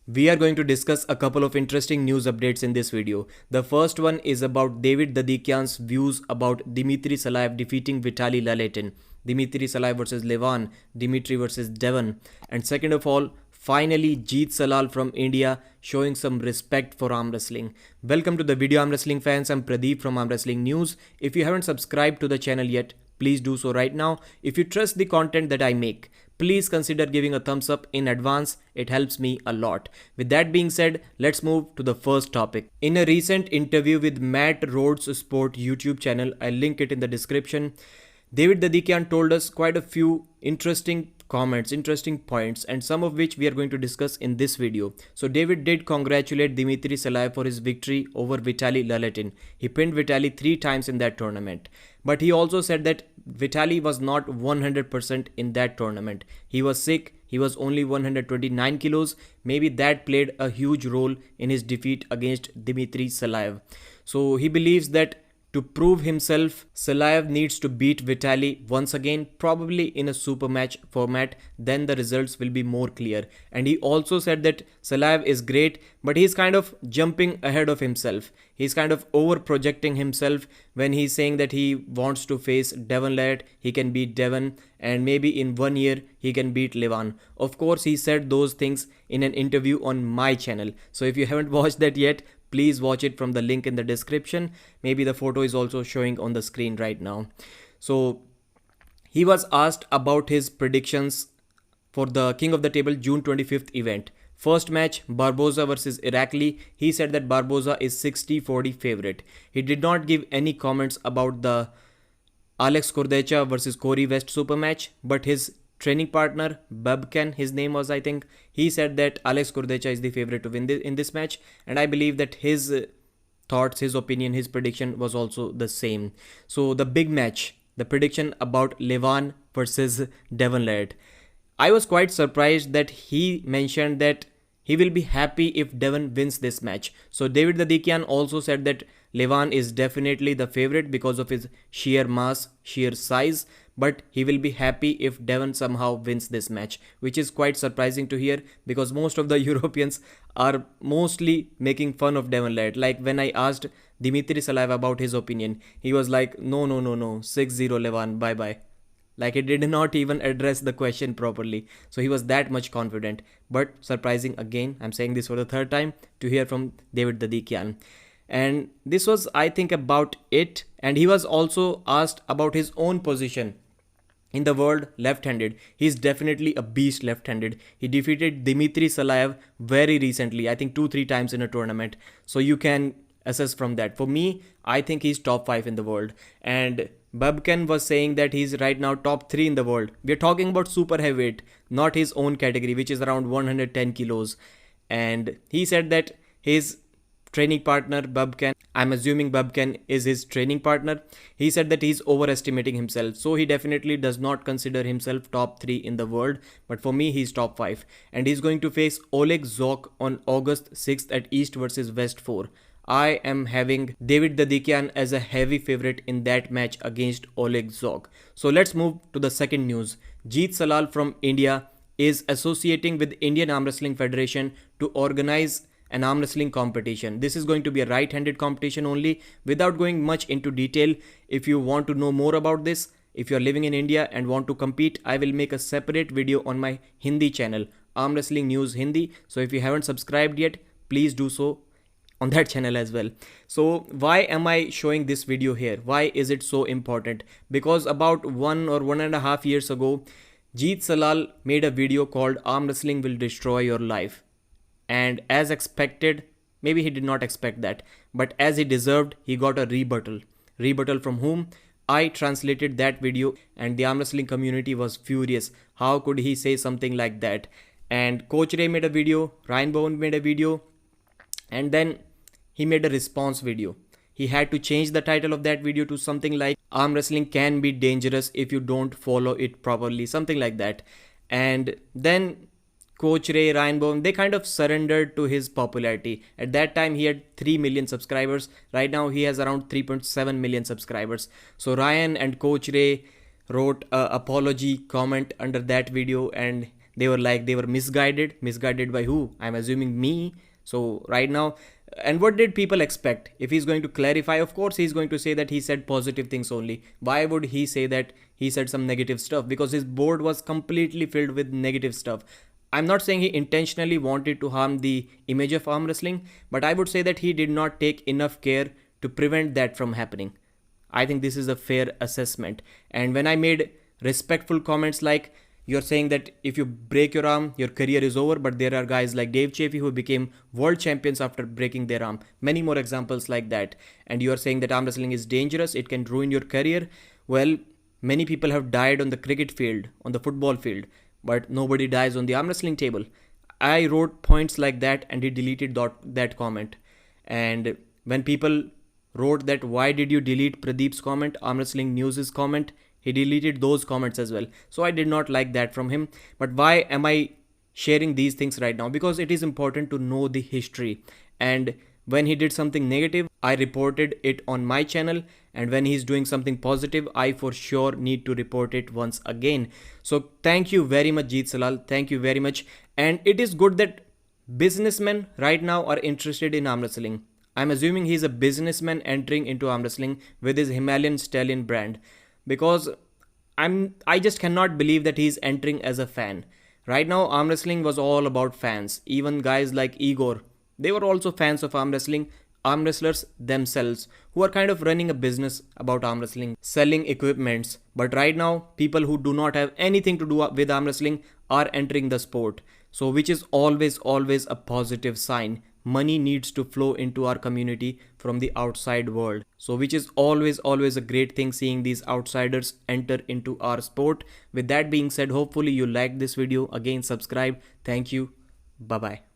We are going to discuss a couple of interesting news updates in this video. The first one is about David Dadikyan's views about Dmitry Silaev defeating Vitaly Laletin. Dmitry Silaev versus Levan, Dmitry versus Devon. And second of all, finally Jeet Selal from India showing some respect for arm wrestling. Welcome to the video, arm wrestling fans. I'm Pradeep from Arm Wrestling News. If you haven't subscribed to the channel yet, please do so right now. If you trust the content that I make, please consider giving a thumbs up in advance. It helps me a lot. With that being said, let's move to the first topic. In a recent interview with Matt Rhodes Sport YouTube channel, I'll link it in the description, David Dadikyan told us quite a few interesting comments, interesting points, and some of which we are going to discuss in this video. So David did congratulate Dmitry Silaev for his victory over Vitaly Laletin. He pinned Vitaly 3 times in that tournament. But he also said that Vitaly was not 100% in that tournament. He was sick. He was only 129 kilos. Maybe that played a huge role in his defeat against Dmitry Silaev. So he believes that to prove himself, Silaev needs to beat Vitaly once again, probably in a super match format. Then the results will be more clear. And he also said that Silaev is great, but he's kind of jumping ahead of himself. He's kind of over projecting himself when he's saying that he wants to face Devon, he can beat Devon, and maybe in 1 year he can beat Levan. Of course, he said those things in an interview on my channel. So if you haven't watched that yet, please watch it from the link in the description. Maybe the photo is also showing on the screen right now. So he was asked about his predictions for the King of the Table June 25th event. First match, Barboza versus Irakli. He said that Barboza is 60-40 favorite. He did not give any comments about the Alex Kordecha versus Corey West super match, but his training partner Babkan, his name was, I think, he said that Alex Kordecha is the favorite to win in this match, and I believe that his thoughts, his opinion, his prediction was also the same. So the big match, the prediction about Levan versus Devon. I was quite surprised that he mentioned that he will be happy if Devon wins this match. So David Dadikyan also said that Levan is definitely the favorite because of his sheer mass, sheer size, but he will be happy if Devon somehow wins this match, which is quite surprising to hear because most of the Europeans are mostly making fun of Devon. Like when I asked Dmitry Silaev about his opinion, he was like, no, 6-0 Levan, bye-bye. Like he did not even address the question properly. So he was that much confident. But surprising again, I'm saying this for the third time, to hear from David Dadikyan. And this was, I think, about it. And he was also asked about his own position in the world left-handed. He's definitely a beast left-handed. He defeated Dmitry Silaev very recently, I think 2-3 times in a tournament. So you can assess from that. For me, I think he's top 5 in the world. And Babkan was saying that he's right now top 3 in the world. We're talking about super heavyweight, not his own category, which is around 110 kilos. And he said that his training partner Babkan, I'm assuming Babkan is his training partner, he said that he's overestimating himself. So he definitely does not consider himself top 3 in the world. But for me, he's top 5. And he's going to face Oleg Zok on August 6th at East versus West 4. I am having David Dadikyan as a heavy favorite in that match against Oleg Zok. So let's move to the second news. Jeet Selal from India is associating with Indian Arm Wrestling Federation to organize an arm wrestling competition. This is going to be a right-handed competition only. Without going much into detail, if you want to know more about this, if you are living in India and want to compete, I will make a separate video on my Hindi channel, Arm Wrestling News Hindi. So if you haven't subscribed yet, please do so on that channel as well. So why am I showing this video here? Why is it so important? Because about 1 or 1.5 years ago, Jeet Selal made a video called Arm Wrestling Will Destroy Your Life. And as expected, maybe he did not expect that, but as he deserved, he got a rebuttal. Rebuttal from whom? I translated that video and the arm wrestling community was furious. How could he say something like that? And Coach Ray made a video, Ryan Bowen made a video, and then he made a response video. He had to change the title of that video to something like Arm Wrestling Can Be Dangerous If You Don't Follow It Properly, something like that. And then Coach Ray, Ryan Bowen, they kind of surrendered to his popularity. At that time, he had 3 million subscribers. Right now, he has around 3.7 million subscribers. So Ryan and Coach Ray wrote an apology comment under that video and They were like they were misguided by who? I'm assuming me. So right now, and what did people expect? If he's going to clarify, of course he's going to say that he said positive things only. Why would he say that he said some negative stuff? Because his board was completely filled with negative stuff. I'm not saying he intentionally wanted to harm the image of arm wrestling, but I would say that he did not take enough care to prevent that from happening. I think this is a fair assessment. And when I made respectful comments like, you're saying that if you break your arm, your career is over, but there are guys like Dave Chaffee who became world champions after breaking their arm. Many more examples like that. And you are saying that arm wrestling is dangerous, it can ruin your career. Well, many people have died on the cricket field, on the football field, but nobody dies on the arm wrestling table. I wrote points like that and he deleted that comment. And when people wrote that why did you delete Pradeep's comment, Arm Wrestling News's comment, he deleted those comments as well. So I did not like that from him. But why am I sharing these things right now? Because it is important to know the history. And when he did something negative, I reported it on my channel. And when he's doing something positive, I for sure need to report it once again. So thank you very much, Jeet Selal. Thank you very much. And it is good that businessmen right now are interested in arm wrestling. I'm assuming he's a businessman entering into arm wrestling with his Himalayan Stallion brand, because I just cannot believe that he's entering as a fan. Right now, arm wrestling was all about fans. Even guys like Igor, they were also fans of arm wrestling. Arm wrestlers themselves who are kind of running a business about arm wrestling, selling equipments. But right now, people who do not have anything to do with arm wrestling are entering the sport. So which is always a positive sign. Money needs to flow into our community from the outside world. So which is always a great thing, seeing these outsiders enter into our sport. With that being said, hopefully you liked this video. Again, subscribe. Thank you. Bye bye.